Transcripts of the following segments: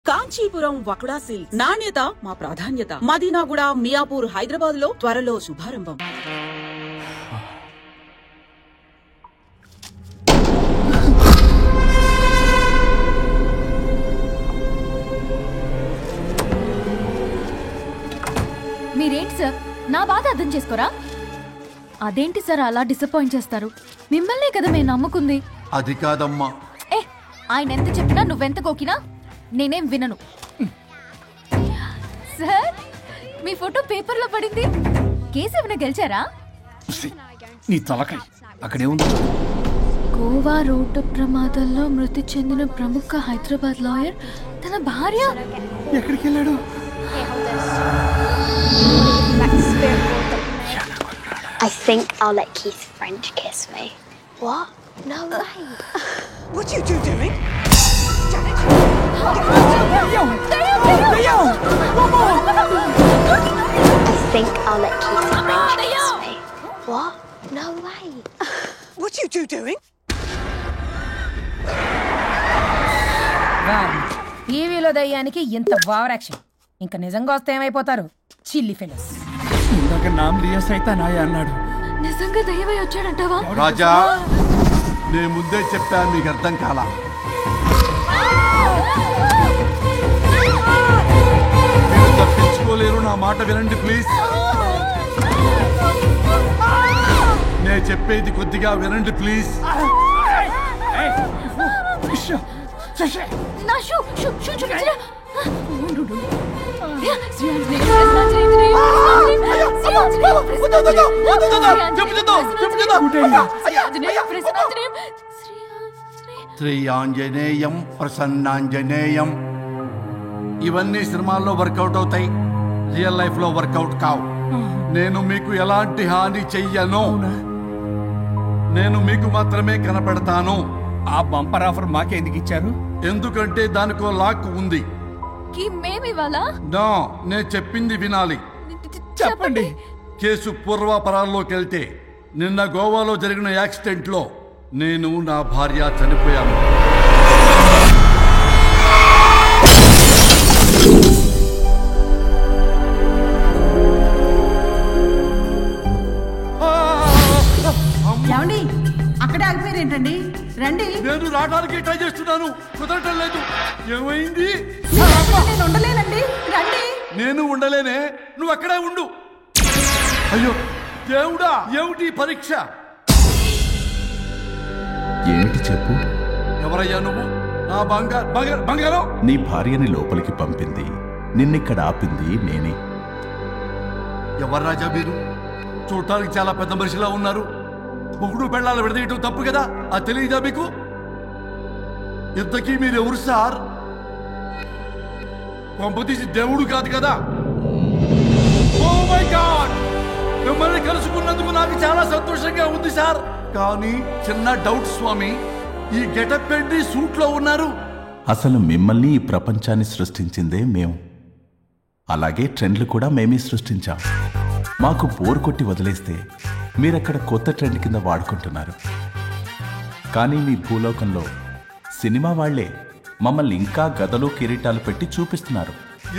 Kanchipuram వకుడా silks నాణ్యత మా ప్రాధాన్యత. మదీనాగూడ, మియాపూర్, హైదరాబాద్ లో త్వరలో శుభారంభం. మీరేంటి సార్ నా బాధ అర్థం చేసుకోరా? అదేంటి సార్ అలా డిసప్పాయింట్ చేస్తారు? మిమ్మల్నే కదా మేము నమ్ముకుంది. అది కాదమ్మా. ఆయన ఎంత చెప్పినా నువ్వెంత కోకినా నేనేం వినను. సార్ మీ ఫోటో పేపర్లో పడింది. కేసు ఏమైనా గెలిచారా? నీ తలకాయ అక్కడే ఉంది. గోవా రోడ్డు ప్రమాదంలో మృతి చెందిన ప్రముఖ హైదరాబాద్ లాయర్ తన భార్య ఎక్కడికి వెళ్ళాడు? I think I'll let Keith French kiss me. What? No way. What are you two doing? I think I'll let Keith French kiss me. What? No way. What are you two doing? టీవీలో దయ్యానికి ఇంత over action. ఇంకా నిజంగా వస్తే ఏమైపోతారు? చిల్లి fellows. ఇందాక నామ్ లియా సైతానాయ అన్నాడు. నిజంగా దయ్యమై వచ్చాడంటావా? రాజా, నేను ముందే చెప్పాను, నీకు అర్థం కాలా. మీరు తప్పించుకోలేరు, నా మాట వినండి ప్లీజ్. నేను చెప్పేది కొద్దిగా వినండి ప్లీజ్. నా షూ చూపించరా? శ్రీ ఆంజనేయం ప్రసన్నాంజనేయం. ఇవన్నీ సినిమాల్లో వర్కౌట్ అవుతాయి, రియల్ లైఫ్ లో వర్కౌట్ కావు. నేను మీకు ఎలాంటి హాని చెయ్యను. నేను మీకు మాత్రమే కనపడతాను. ఆ బంపర్ ఆఫర్ మాకే ఎందుకు ఇచ్చారు? ఎందుకంటే దానికో లాక్ ఉంది. నో, నేను చెప్పింది వినాలి. చెప్పండి. కేసు పూర్వాపరాల్లోకి వెళ్తే నిన్న గోవాలో జరిగిన యాక్సిడెంట్ లో నేను, నా భార్య చనిపోయాను. అక్కడే ఆగిపోయారేంటండి? రండి. నేను రావడానికి ట్రై చేస్తున్నాను, కుదరటం లేదు. ఏమైంది? నేను ఉండలేనండి, రండి. నేను ఉండలేనే, నువ్వు అక్కడే ఉండు. అయ్యో దేవుడా, ఏమిటి పరీక్ష? ఏమిటి చెప్పు. ఎవరయ్యా నువ్వు? నా బంగారం. నీ భార్యని లోపలికి పంపింది, నిన్నిక్కడ ఆపింది నేనే. ఎవరు రాజా మీరు? చూడటానికి చాలా పెద్ద మనిషిలా ఉన్నారు. మొగుడు పెళ్ళాలు విడదీయటం తప్పు కదా, అది తెలియదా మీకు? ఇంతకీ మీరు ఎవరు సార్? పంపతీసి దేవుడు కాదు కదా? ఓ మై గాడ్, మిమ్మల్ని కలుసుకున్నందుకు నాకు చాలా సంతోషంగా ఉంది సార్. కానీ చిన్న డౌట్ స్వామి, ఈ గెటప్ పెట్టి సూట్ లో ఉన్నారు. అసలు మిమ్మల్ని ఈ ప్రపంచాన్ని సృష్టించిందే మేము. అలాగే ట్రెండ్లు కూడా మేమే సృష్టించాం. మాకు బోర్ కొట్టి వదిలేస్తే మీరక్కడ కొత్త ట్రెండ్ కింద వాడుకుంటున్నారు. కానీ మీ భూలోకంలో సినిమా వాళ్లే మమ్మల్ని ఇంకా గదలు కిరీటాలు పెట్టి చూపిస్తున్నారు.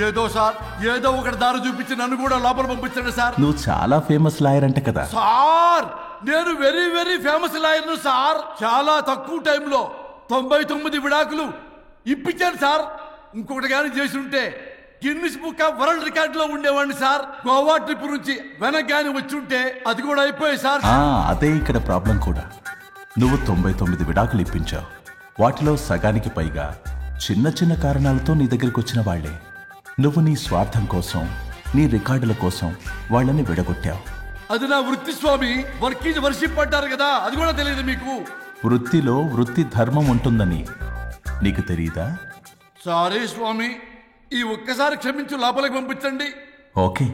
ఏదో సార్, ఏదో ఒకటి దారి చూపించి నన్ను కూడా లోపల పంపించండి సార్. నువ్వు చాలా ఫేమస్ లాయర్ అంట కదా సార్? నేను వెరీ వెరీ ఫేమస్ లాయర్ను సార్. చాలా తక్కువ టైంలో 99 విడాకులు ఇప్పించాను సార్. ఇంకొకటి కానీ చేసి ఉంటే Guinness book of world record లో ఉండేవాడిని సార్. గోవా ట్రిప్ నుంచి వెనక్ గాని వచ్చి ఉంటే అది కూడా అయిపోయాయి సార్. అదే ఇక్కడ ప్రాబ్లం కూడా. నువ్వు 99 విడాకులు ఇప్పించావు. వాటిలో సగానికి పైగా చిన్న చిన్న కారణాలతో నీ దగ్గరికి వచ్చిన వాళ్లే. నువ్వు నీ స్వార్థం కోసం, నీ రికార్డుల కోసం వాళ్ళని విడగొట్టావు. అది నా వృత్తి స్వామి. వర్క్ ఈజ్ వర్షిప్ అంటారు కదా, అది కూడా తెలియదు మీకు? వృత్తిలో వృత్తి ధర్మం ఉంటుందని నీకు తెలియదా? సారీ స్వామి, ఈ ఒక్కసారి క్షమించు, లోపలికి పంపించండి. ఓకే,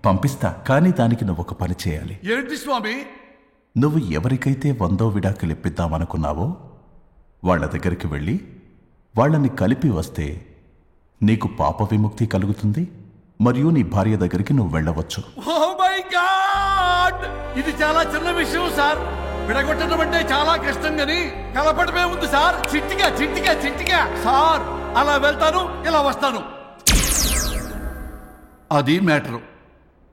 పంపిస్తా. కానీ దానికి నువ్వు ఒక పని చేయాలి. ఏంటి స్వామి? నువ్వు ఎవరికైతే 100వ విడాకులు ఇప్పిద్దామనుకున్నావో వాళ్ల దగ్గరికి వెళ్ళి వాళ్ళని కలిపి వస్తే నీకు పాప విముక్తి కలుగుతుంది. మరియు నీ భార్య దగ్గరికి నువ్వు వెళ్ళవచ్చు. ఓ మై గాడ్, ఇది చాలా చిన్న విషయం సార్. విడగొట్టడం అంటే చాలా కష్టం, గని కలపడమే ఉంది సార్. చిట్టిగా సార్, అలా వెళ్తాను, ఇలా వస్తాను. అది మ్యాటరు.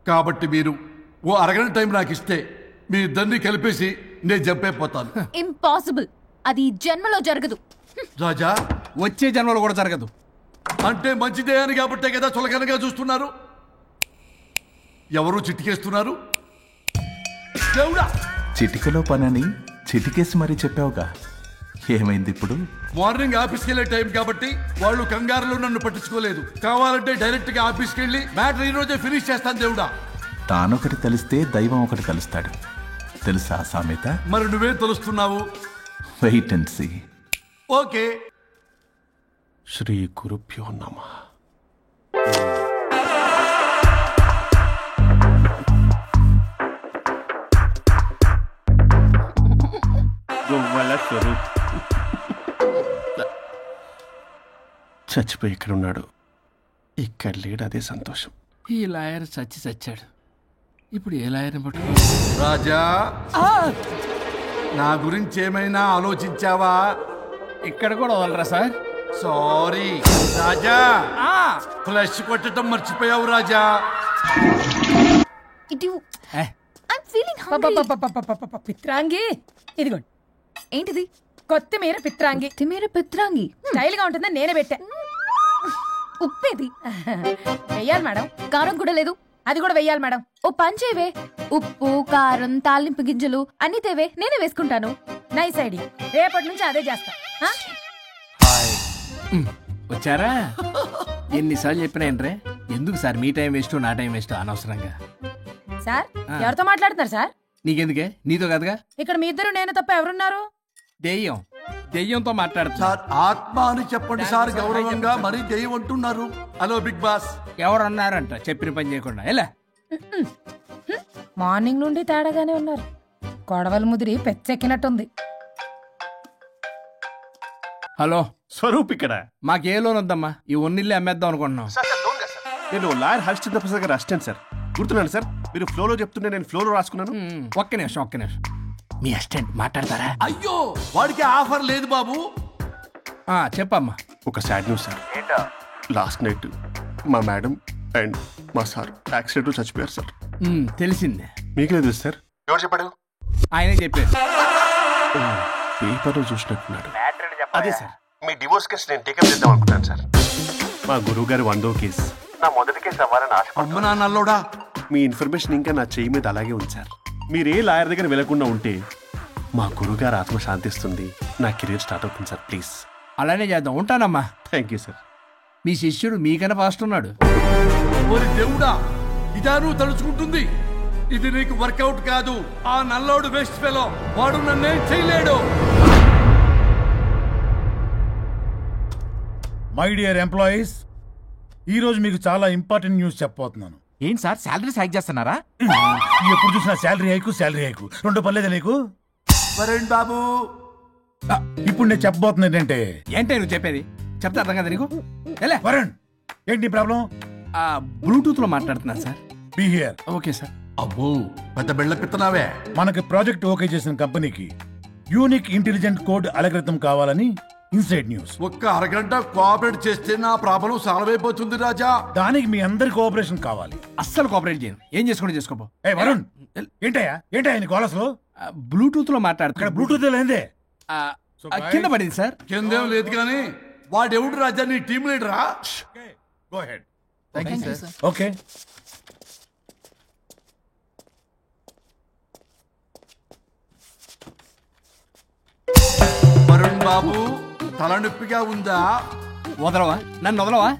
కాబట్టి మీరు ఓ అరగంట టైం నాకు ఇస్తే మీ ఇద్దరిని కలిపేసి నేను చంపైపోతాను. ఇంపాసిబుల్. అది ఈ జన్మలో జరగదు. రాజా, వచ్చే జన్మలో కూడా జరగదు. అంటే మంచిదే అని కాబట్టే కదా చులకనగా చూస్తున్నారు. ఎవరు చిటికేస్తున్నారు? దేవుడా! చిటికలో పనని చిటికేసి మరీ చెప్పావుగా, ఏమైంది ఇప్పుడు? మార్నింగ్ ఆఫీస్కి వెళ్ళే టైం కాబట్టి వాళ్ళు కంగారులో నన్ను పట్టించుకోలేదు. కావాలంటే డైరెక్ట్ గా ఆఫీస్కి వెళ్ళి మ్యాటర్ ఈ రోజే ఫినిష్ చేస్తాను. దేవుడా! తానొకటి తెలిస్తే దైవం ఒకటి కలుస్తాడు, తెలుసా సామెత? మరి నువ్వేం తెలుస్తున్నావు? Wait and see. ఓకే. శ్రీ గురుభ్యో నమః. చచ్చిపోయి ఇక్కడ ఉన్నాడు, ఇక్కడ లేడు, అదే సంతోషం. ఈ లాయర్ చచ్చాడు. ఇప్పుడు ఏ లాయర్ని పట్టు? రాజా, నా గురించి ఏమైనా ఆలోచించావా? ఇక్కడ కూడా వదలరా సార్? సారీ రాజా, ఫ్లష్ కొట్టడం మర్చిపోయావు రాజా. పిత్రాంగి ఇదిగోండి. ఏంటిది? కొత్తిమీర పిత్రాంగి. కొత్తిమీర పిత్రాంగి స్టైల్ గా ఉంటుందని నేనే పెట్టా. ఉప్పేది? వెయ్యాలి మేడం. కారం కూడా లేదు. అది కూడా వెయ్యాలి మేడం. ఓ పంచేవే, ఉప్పు కారం తాలింపు గింజలు అన్ని తేవే, నేనే వేసుకుంటాను. Nice idea. రేపటి నుంచి అదే చేస్తా. వచ్చారా? ఎన్నిసార్లు చెప్పినా ఏంట్రే, ఎందుకు సార్ మీ టైం వేస్ట్ నా టైం వేస్ట్ అనవసరంగా? సార్ ఎవరితో మాట్లాడుతున్నారు సార్? నీకెందుకే, నీతో కదగా. ఇక్కడ మీ ఇద్దరు నేను తప్ప ఎవరున్నారు? దెయ్యంతో మాట్లాడుతున్నా. సార్ ఆత్మ అని చెప్పండి సార్, గౌరవంగా. మరీ దెయ్యం అంటున్నారు. Hello big boss. ఎవరు అన్నారంట చెప్పిన పని చేయకుండా? ఎలా మార్నింగ్ నుండి తేడాగానే ఉన్నారు. గొడవల ముదిరి పెచ్చెక్కినట్టుంది. హలో స్వరూప్ ఇక్కడ. మాకే లోన్ వద్దమ్మా, ఈ ఒన్నిల్లే అమ్మేద్దాం అనుకుంటున్నాం. నేను లాయర్ హరిశ్చంద్ర ప్రసాద్ గారు అసిస్టెంట్ సార్. గుర్తున్నాను సార్, మీరు ఫ్లోలో చెప్తుంటే నేను ఫ్లోలో రాసుకున్నాను. ఒక్క నిమిషం. మీ అసిస్టెంట్ మాట్లాడతారా? అయ్యో, వాడికి ఆఫర్ లేదు బాబు. చెప్పమ్మా. ఒక sad news sir. Last night మా మేడం అండ్ మా సార్ యాక్సిడెంట్ చచ్చిపోయారు సార్. తెలిసిందే. మీకు లేదు సార్? ఎవరు చెప్పాడు? ఆయనే చెప్పారు. పేపర్లో చూసినట్టున్నాడు. అదే సార్, మీ డివోర్స్ కేసు నేను టేకప్ చేద్దాం అనుకుంటాను సార్. మా గురువు గారి 100వ కేసు నా మొదటి కేసు అవ్వాలని ఆశ. అమ్మ నాన్నల్లోడా, మీ ఇన్ఫర్మేషన్ ఇంకా నా చెయ్యి మీద అలాగే ఉంది సార్. మీరే లాయర్ దగ్గర వెళ్లకుండా ఉంటే మా గురువుగారు ఆత్మ శాంతిస్తుంది, నా కెరీర్ స్టార్ట్ అవుతుంది సార్. ప్లీజ్ అలానే చేద్దాం. ఉంటానమ్మా. Thank you sir. మీ శిష్యుడు మీకన్నా ఫాస్ట్ ఉన్నాడు. ఓరి దేవుడా, ఇదా నువ్వు తలుచుకుంటుంది? ఇది నీకు వర్కౌట్ కాదు. ఆ నల్లోడు వేస్ట్ ఫెలో, వాడు నన్నేం చేయలేడు. మై డియర్ ఎంప్లాయీస్, ఈరోజు మీకు చాలా ఇంపార్టెంట్ న్యూస్ చెప్పబోతున్నాను. ఏంటి సార్, శాలరీస్ హైక్ చేస్తున్నారా? ఎప్పుడు చూసినా శాలరీ హైకు రెండు పర్లేదా నీకు? వరుణ్ బాబు, ఇప్పుడు నేను చెప్పబోతున్నా ఏంటంటే. ఏంటే నువ్వు చెప్పేది? చెప్తే అర్థం కదా నీకు? వరుణ్, ఏంటి ప్రాబ్లం? బ్లూటూత్ లో మాట్లాడుతున్నాను sir. Be here. Okay sir. అబ్బో, పెద్ద బిళ్ళ పిత్తనావే. మనకి ప్రాజెక్ట్ ఓకే చేసిన కంపెనీకి యూనిక్ ఇంటెలిజెంట్ కోడ్ అలకృతం కావాలని ఇన్సైడ్ న్యూస్. ఒక్క అరగంట కోఆపరేట్ చేస్తే నా ప్రాబ్లం సాల్వ్ అయిపోతుంది రాజా. దానికి మీ అందరి కోఆపరేషన్ కావాలి. అస్సలు కోఆపరేట్ చేయను. ఏం చేసుకోండి చేసుకోపో. వరుణ్, ఏంటయ్యా నీ కాలర్స్ లో బ్లూటూత్ లో మాట్లాడుతున్నా. ఇక్కడ బ్లూటూత్ లేదే. కింద పడింది సార్. కిందేం లేదు కానీ వాడెవడు రాజా, నీ టీం లీడరా? Go ahead. Sir. Okay. Varun బాబు, తలనొప్పిగా ఉందా? వదలవా, నన్ను వదలవా?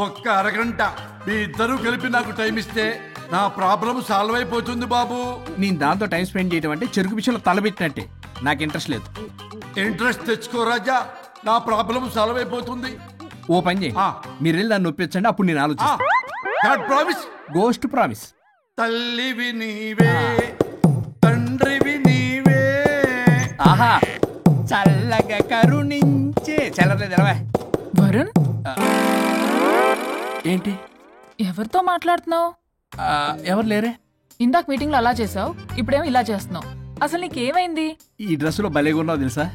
ఒక్క అరగంట మీ ఇద్దరూ కలిపి నాకు టైం ఇస్తే నా ప్రాబ్లం సాల్వ్ అయిపోతుంది బాబు. నేను దాంతో టైం స్పెండ్ చేయడం అంటే చెరుకు పిచ్చలో తలబెట్టినట్టే. నాకు ఇంట్రెస్ట్ లేదు. ఇంట్రెస్ట్ తెచ్చుకో రాజా, నా ప్రాబ్లం సాల్వ్ అయిపోతుంది. ఓ పని చేయి, మీరు వెళ్ళి నన్ను ఒప్పించండి, అప్పుడు నేను ఆలోచిస్తాను. ప్రామిస్. Ghost promise. తల్లివి నీవే, తండ్రివి నీవే. ఆహా, చల్లగా కరుణించే. చల్లలేదు వరుణ్, ఏంటి? ఎవరితో మాట్లాడుతున్నావు? ఎవరు లేరే. ఇందాక మీటింగ్ లో అలా చేసావు, ఇప్పుడేమో ఇలా చేస్తున్నావు. అసలు నీకేమైంది? ఈ డ్రెస్ లో భలేగా ఉన్నావు తెలుసా?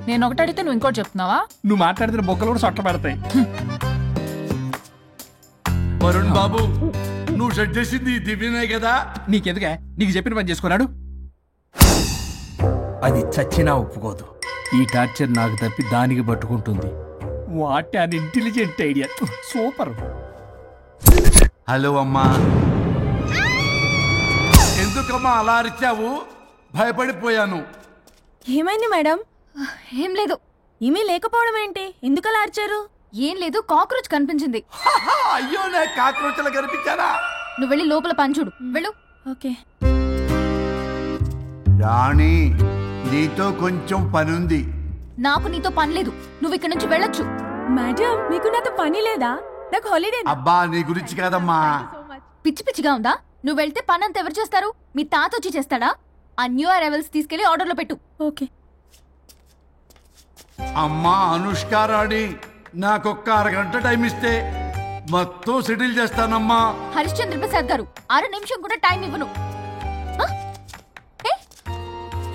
నేను ఒకటి అడిగితే నువ్వు ఇంకోటి చెప్తున్నావా? నువ్వు మాట్లాడితే బొక్కలు కూడా సొట్ట పడతాయి. వరుణ్ బాబు, నువ్వు సెట్ చేసింది దివ్యనే కదా? నీకెందుకే? నీకు చెప్పిన పని చేసుకున్నాడు. అది చచ్చినా ఒప్పుకోదు. ఈ టార్చర్ నాకు తప్పి దానికి పట్టుకుంటుంది. What an intelligent idea. Super. Hello అమ్మా. ఎందుకమ్మా అలా అరిచావు? భయపడిపోయాను. ఏమైంది మేడం? ఏం లేదు. ఏమీ లేకపోవడం ఏంటి? ఎందుకలా అరిచారు? ఏం లేదు, కాక్రోచ్ కనిపించింది. అయ్యో, నాకు కాక్రోచ్లు కనిపించారా? నువ్వు వెళ్ళి లోపల పని చూడు. వెళ్ళు. ఓకే. రాణి, నీతో కొంచెం పనుంది. నాకు నీతో పని లేదు. నువ్వు ఇక్కడ నుంచి వెళ్ళొచ్చు. మేడం, మీకు నాతో పని లేదా? నాకు హాలిడే. అబ్బా, నీ గురించి కాదమ్మా. పిచ్చి పిచ్చిగా ఉందా? నువ్వు వెళ్తే పని అంతా ఎవరు చేస్తారు? మీ తాత వచ్చి చేస్తాడా? ఆ న్యూ అరైవల్స్ తీసుకెళ్లి ఆర్డర్లో పెట్టు. ఓకే. అమ్మా అనుష్క రాణి, నాకొక్క అరగంట టైం ఇస్తే మొత్తం సెటిల్ చేస్తానమ్మా. హరిశ్చంద్ర ప్రసాద్ గారు, 6 నిమిషం కూడా టైం ఇవ్వను.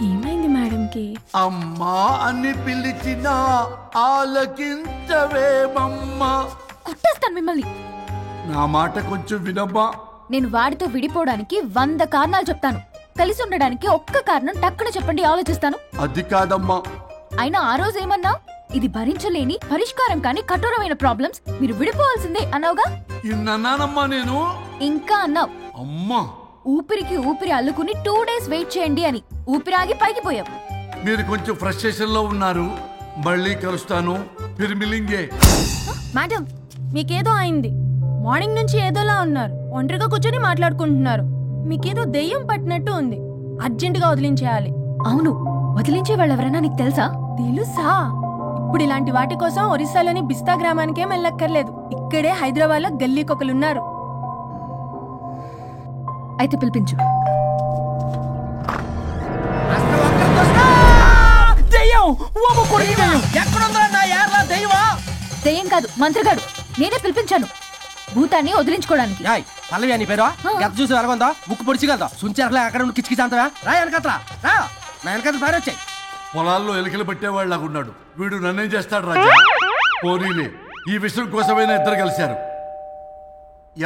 ఏమైంది మేడంకి? అమ్మా అని పిలిచినా ఆలకించవేమమ్మా. కుట్టేస్తాను మిమ్మల్ని. నా మాట కొంచెం వినమ్మా. నేను వాడితో విడిపోవడానికి 100 కారణాలు చెప్తాను. కలిసి ఉండడానికి ఒక్క కారణం టక్కున చెప్పండి, ఆలోచిస్తాను. అది కాదమ్మా. అయినా ఆ రోజు ఏమన్నా? ఇది భరించలేని, పరిష్కారం కాని కఠోరమైన ప్రాబ్లమ్స్, మీరు విడిపోవాల్సిందే అన్నావుగా? ఇన్నానమ్మా నేను. ఇంకా అన్నావు. అమ్మా, ఊపిరికి ఊపిరి అల్లుకుని 2 days వెయిట్ చేయండి అని. ఊపిరాగి పైకి పోయావు. మీరు కొంచెం ఫ్రస్ట్రేషన్ లో ఉన్నారు. మళ్ళీ కలుస్తాను. ఫిర్మిలింగే. మేడం, మీకేదో అయింది. మార్నింగ్ నుంచి ఏదోలా ఉన్నారు. ఒంటరిగా కూర్చొని మాట్లాడుకుంటున్నారు. మీకేదో దెయ్యం పట్టినట్టు ఉంది. అర్జెంటుగా వదిలించేయాలి. అవును, వదిలించే వాళ్ళెవరైనా నీకు తెలుసా? తెలుసా? ఇప్పుడు ఇలాంటి వాటి కోసం ఒరిస్సాలోని బిస్తా గ్రామానికేం వెళ్ళక్కర్లేదు. ఇక్కడే హైదరాబాద్ లో గల్లీకొకలున్నారు. అయితే పిలిపించు. దెయ్యం కాదు, మంత్రగాడు. నేనే పిలిపించాను భూతాన్ని వదిలించుకోవడానికి. పల్లవి అని పేరు గత చూసి వెలగొందా ముక్కు పొడిచిగలదా సుంచరలే అక్కడ కిచకిచంతవా రా వెనకత్రా రా నా వెనకత్ర పారి వచ్చాయి. పొలాల్లో ఎలికలు పట్టేవాళ్ళగా ఉన్నాడు వీడు. నన్నేం చేస్తాడు రాజా? పోనీలే, ఈ విషయం కోసమైనా ఇద్దరు కలిశారు.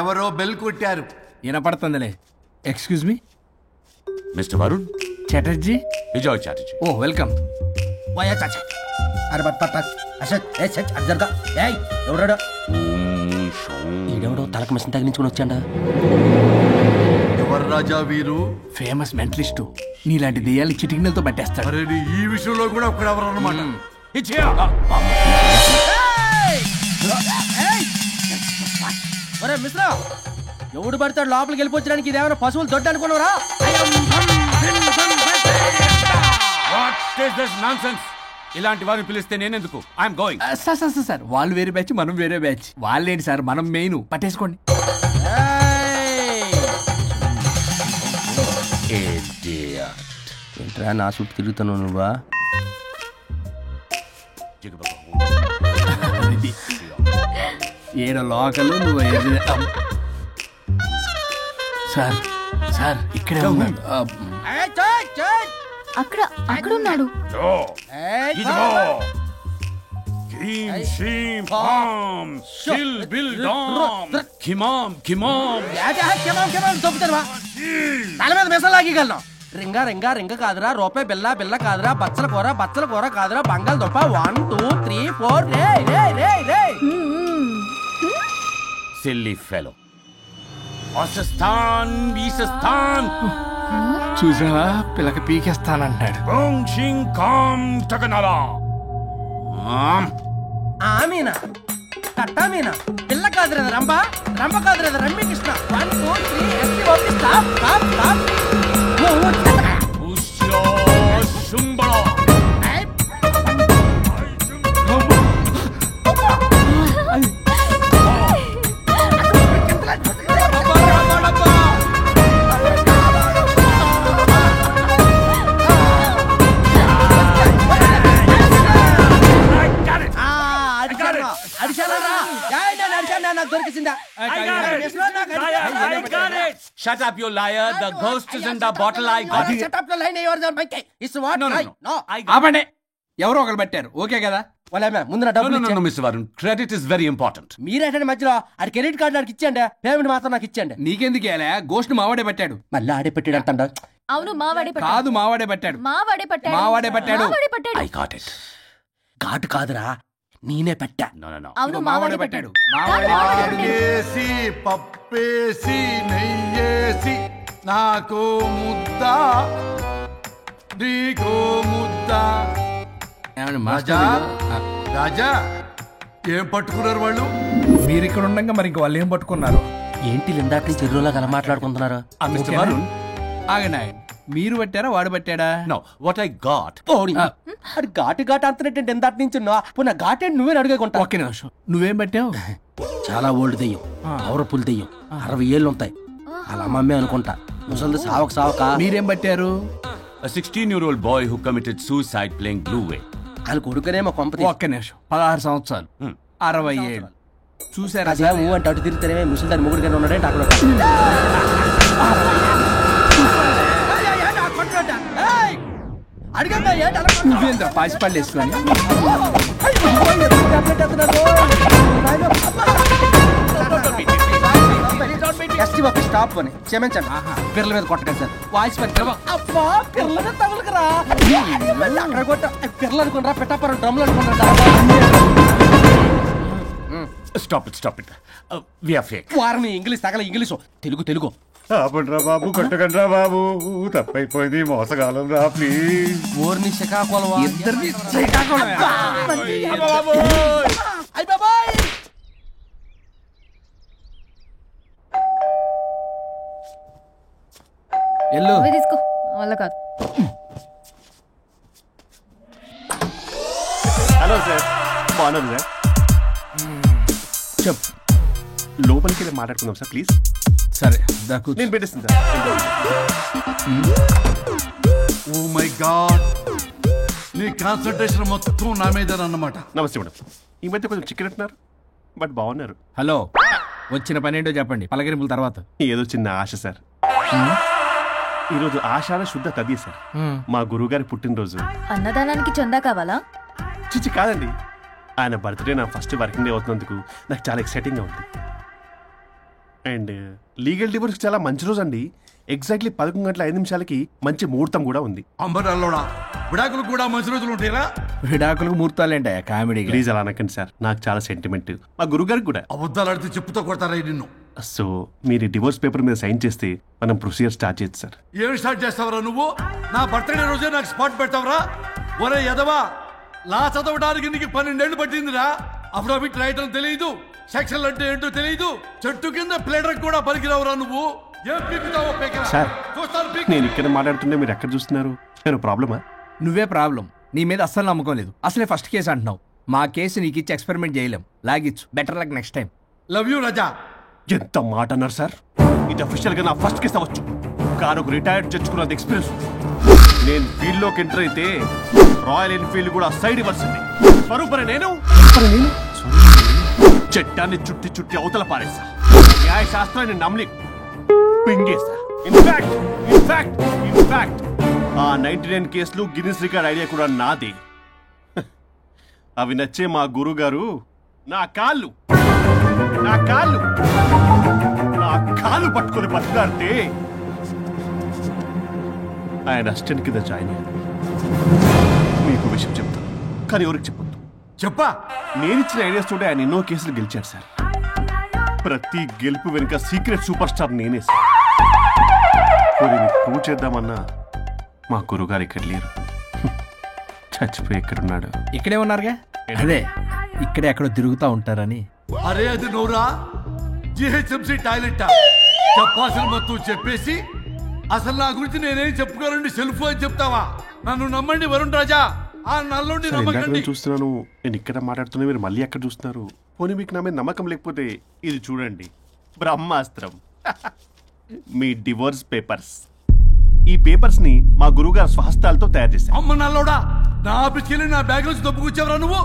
ఎవరో బెల్ కొట్టారు. వినపడుతుందిలే. Excuse me, mister Varun Chatterjee. Vijay Chatterjee. Oh, welcome. వయా చాచా అరే బట్ పట్ పట్ అసత్ ఏ సచ్ అర్జర్గా ఏయ్ ఎవరడా? ఈడెవడో తలకు మిషన్ తగిలించుకుని వచ్చాడా? ఎవరు రాజా వీరు? Famous mentalist. నీలాంటి దెయ్యాలు చిటికినలతో పట్టేస్తాడు. అరే, ఈ విషయంలో కూడా ఒకడెవరు అన్నమాట. ఒరే మిశ్రా, ఎవడు పడతాడు లోపలికి వెళ్ళిపోవడానికి? ఇదేమైనా పశువులు దొడ్డు అనుకున్నారా? ఇలాంటి వారిని పిలిస్తే నేనెందుకు? I'm going. సార్ వాళ్ళు వేరే బ్యాచ్, మనం వేరే బ్యాచ్. వాళ్ళేంటి సార్, మనం మెయిన్. పట్టేసుకోండి. ఏంట్రా నా చుట్టూ తిరుగుతాను నువ్వా? ఏడో లోకలు నువ్వు. సార్ సార్ ఇక్కడే ఉన్నాడు. అక్కడ అక్కడ ఉన్నాడు. తల మీద మెసలాగలను. రింగా రింగా రింగ కాదురా, రూపాయి బిల్ల బిల్ల కాదురా, బచ్చల కూర కాదురా, బంగాళదుంప 1 2 3 4 రే రే రే రే. Silly fellow. ఈసస్థాన్ చూసావా, పిల్లకి పీకేస్తానంటాడు. ఆమీనా కట్టామీనా పిల్ల కాదురా రంభ, రంభ కాదురా Ramya Krishna. 1 2 3 stop stop stop. Shut up, you liar. The ghost is in the bottle. I got it. Shut up the line. You are the mic. It's what? No. ఆపండి. ఎవరో ఒకరు పెట్టారు, ఓకే కదా? వాళ్ళే ముందు నా డబ్బులు ఇచ్చేయండి. Mister Varun, credit is very important. మీరేంటంటే మధ్యలో ఆడి క్రెడిట్ కార్డు నాకు ఇచ్చేయండి, పేమెంట్ మాత్రం నాకు ఇచ్చేయండి. నీకెందుకు గోష్ట్ మావాడే పెట్టాడు. మళ్ళీ ఆడే పెట్టాడు అంటాడు. అవును మావాడే పట్టాడు. కాదు మావాడే పెట్టాడు. మావాడే పట్టాడు. మావాడే పట్టాడు. మావాడే పట్టాడు. I got it. ఘాటు కాదురా, నేనే పెట్టా. అవును మావాడే పట్టాడు. వేసి పప్పేసి నెయ్యేసి నాకు ముద్ద నీకో ముద్ద. రాజా రాజా ఏం పట్టుకున్నారు వాళ్ళు? మీరు ఇక్కడ ఉండగా మరి ఇంక వాళ్ళు ఏం పట్టుకున్నారు? ఏంటి ఇందాక చెరువులా కల మాట్లాడుకుంటున్నారు? మిస్టర్ వరుణ్, ఆగనా, మీరు పట్టారా వాడు పట్టాడా? No, what I got. అది ఘాటు ఘాటు అంటున్నట్టు ఎందాటి నుంచి నా ఘాట్ ఏంటి నువ్వే అడిగేకుంటా. ఒక్క నిమిషం, నువ్వేం పట్టావు? చాలా ఓల్డ్ దెయ్యం, పవర్ఫుల్ దెయ్యం, 60 ఏళ్ళు ఉంటాయి. అలా అమ్మమ్మే అనుకుంటా. ముసలి సావక మీరేం పట్టారు? A 16-year-old boy who committed suicide playing Blue Way. వాళ్ళ కొడుకునేమో కొంపతి. ఒక్క నిమిషం, 16 సంవత్సరాలు, 60 ఏళ్ళు చూసారా? అదే ఊ అంటే అటు తిరుగుతానే ముసలి దాని ముగ్గురు కింద ఉన్నాడే అక్కడ. నువ్వేంద్ర పాసిపళ్ళు వేసుకొని స్టాప్ అని క్షమించండి, పిల్లల మీద కొట్టకండి సార్. వాయిస్ పిల్లల మీద తగులుకురా, అక్కడ కొట్ట పిల్లలు అనుకున్నారా, పెట్టాపరం డ్రమ్లు అనుకున్నారా? Stop it. We are fake. వారిని ఇంగ్లీష్ తగల ఇంగ్లీషు, తెలుగు. ఆపండ్రా బాబు, కొట్టకండ్రా బాబు, తప్పైపోయింది, మోసగాలం రా ప్లీజ్. ఊరిని శ్రీకాకుళం ఇద్దరిని శ్రీకాకుళం. ఎల్లు తీసుకో, వల్ల కాదు. హలో సార్, బాగున్నారు సార్? చెప్పు. లోపలికి వెళ్ళి మాట్లాడుకుందాం సార్ ప్లీజ్. సరే దాకు నేను పెట్టేస్తాను సార్. ఓ మై గాడ్, నీ కాన్సన్ట్రేషన్ మొత్తం నా మీద అన్నమాట. నమస్తే మేడం, ఈ మధ్య కొంచెం చికెన్ అంటున్నారు, బట్ బాగున్నారు. హలో, వచ్చిన పని ఏంటో చెప్పండి, పలకరింపుల తర్వాత. ఏదో చిన్న ఆశ సార్. ఈరోజు ఆషాఢ శుద్ధ తది సార్, మా గురువుగారి పుట్టినరోజు. అన్నదానానికి చందా కావాలా? చిచ్చి కాదండి, ఆయన బర్త్డే నా ఫస్ట్ వర్కింగ్ డే అవుతున్నందుకు నాకు చాలా ఎక్సైటింగ్గా ఉంది. అండ్ లీగల్ డివోర్స్కి చాలా మంచి రోజు అండి. ఎగ్జాక్ట్లీ 11:05 మంచి ముహూర్తం కూడా ఉంది. అంబరాల్లోడా విడాకులు కూడా మంచి రోజులు ఉంటాయిరా? విడాకులకు ముహూర్తాలేంటా కామెడీ? ప్లీజ్ అలా అనకండి సార్, నాకు చాలా సెంటిమెంట్, మా గురుగారికి కూడా. అబద్ధాలు ఆడితే చెప్పుతో కొడతారా నిన్ను? సో మీరు డివోర్స్ పేపర్ మీద సైన్ చేస్తే మనం ప్రొసీజర్ స్టార్ట్ చేయొచ్చు సార్. ఏం స్టార్ట్ చేస్తావరా నువ్వు? నా బర్త్డే రోజే నాకు స్పాట్ పెడతావరా? ఒరే ఎదవా, లా చదవడానికి నీకు 12 ఏళ్ళు పట్టిందిరా. అఫిడవిట్ రాయటం తెలియదు, సెక్షన్ అంటే ఏంటో తెలియదు, చెట్టు కింద ప్లేడర్ కూడా పలికిరావురా నువ్వు. ఏం పీకుతావో పేకరా. సార్, చూస్తాను పీకు. నేను ఇక్కడ మాట్లాడుతుంటే మీరు ఎక్కడ చూస్తున్నారు? నేను ప్రాబ్లమా? నువ్వే ప్రాబ్లం. నీ మీద అస్సలు నమ్మకం లేదు. అసలే ఫస్ట్ కేసు అంటున్నావు. మా కేసు నీకు ఇచ్చి ఎక్స్పెరిమెంట్ చేయలేం, లాగిచ్చు. Better luck next time. Love you Raja. ఎంత మాట అన్నారు సార్? ఇది అఫీషియల్ గా నా ఫస్ట్ కేసు అవ్వచ్చు, కానీ ఒక రిటైర్డ్ జడ్జ్ కున్నది ఎక్స్పీరియన్స్. నేను ఫీల్డ్ లోకి ఎంటర్ అయితే రాయల్ ఎన్ఫీల్డ్ కూడా సైడ్ ఇవ్వాల్సింది. బరుబరే నేను చట్టాన్ని చుట్టి అవతల పారేసా. న్యాయ శాస్త్రాన్ని నమ్మి పింగేసా. ఇన్ఫాక్ట్ ఆ 99 కేసులు గిన్నిస్ రికార్డ్ ఐడియా కూడా నాదే. అవి నచ్చే మా గురువు గారు నా కాళ్ళు పట్టుకొని బతులాడితే ఆయన అసిస్టెంట్ కింద జాయిన్ అయ్యాను. మీకు విషయం చెప్తాను, కానీ ఎవరికి చెప్పొద్దు. చెప్పా. నేను ఇచ్చిన ఐడియాస్ తోటి ఆయన ఎన్నో కేసులు గెలిచారు సార్. ప్రతి గెలుపు వెనుక సీక్రెట్ సూపర్ స్టార్ నేనే సార్. ప్రూవ్ చేద్దామన్నా మా గురుగారు ఇక్కడ లేరు, చచ్చిపోయి ఎక్కడున్నాడు? ఇక్కడే ఉన్నారుగా. అదే ఇక్కడే ఎక్కడో తిరుగుతూ ఉంటారని. అరే అది నోరా, జిహెచ్ఎంసీ టాయిలెట్ చెప్పాల్సిన మొత్తం చెప్పేసి అసలు నా గురించి నేనేం చెప్పుకోరండి సెల్ఫ్ అని చెప్తావా? నన్ను నమ్మండి వరుణ్ రాజా, ఆ నల్లుండి నమ్మకండి. చూస్తున్నాను, నేను ఇక్కడ మాట్లాడుతున్నా, మీరు మళ్ళీ అక్కడ చూస్తున్నారు. పోనీ మీకు నా మీద నమ్మకం లేకపోతే ఇది చూడండి, బ్రహ్మాస్త్రం. మీ డివోర్స్ పేపర్స్. ఈ పేపర్స్ ని మా గురువుగారు స్వహస్తాలతో తయారు చేశారు. అమ్మ నల్లోడా, నా ఆఫీస్కి వెళ్ళి నా బ్యాగ్ నుంచి దొప్పుకొచ్చావరా నువ్వు?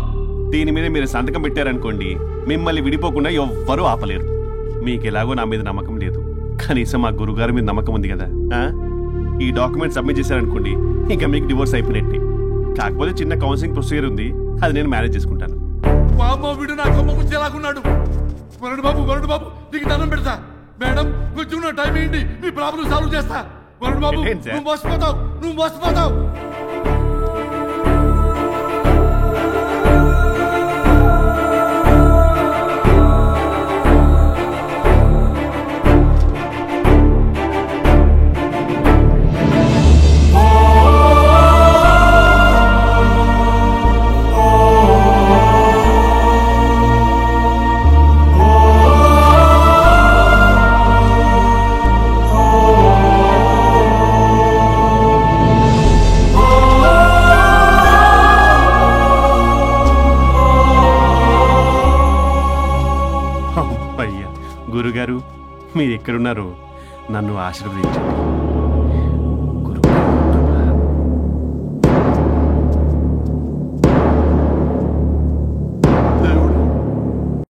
దీని మీద మీరు సంతకం పెట్టారనుకోండి, మిమ్మల్ని విడిపోకుండా ఎవ్వరూ ఆపలేరు. మీకు ఎలాగో నా మీద నమ్మకం లేదు, కనీసం మా గురుగారి మీద నమ్మకం ఉంది కదా. ఈ డాక్యుమెంట్ సబ్మిట్ చేశారనుకోండి, ఇంకా మీకు డివోర్స్ అయిపోయినట్టే. కాకపోతే చిన్న కౌన్సిలింగ్ ప్రొసీజర్ ఉంది, అది నేను మేనేజ్ చేసుకుంటాను. వామ్మో, వీడు నా కొమ్మ కూర్చేలాగున్నాడు. వరుణ్ బాబు నీకు దండం పెడతా. మేడం కొంచెం నా టైం ఏంటి, నీ ప్రాబ్లం సాల్వ్ చేస్తా. వరుణ్ బాబు ఏంటి సార్? నువ్వు మోసపోతావు. గురుగారు, మీరు ఎక్కడున్నారో నన్ను ఆశీర్వదించండి.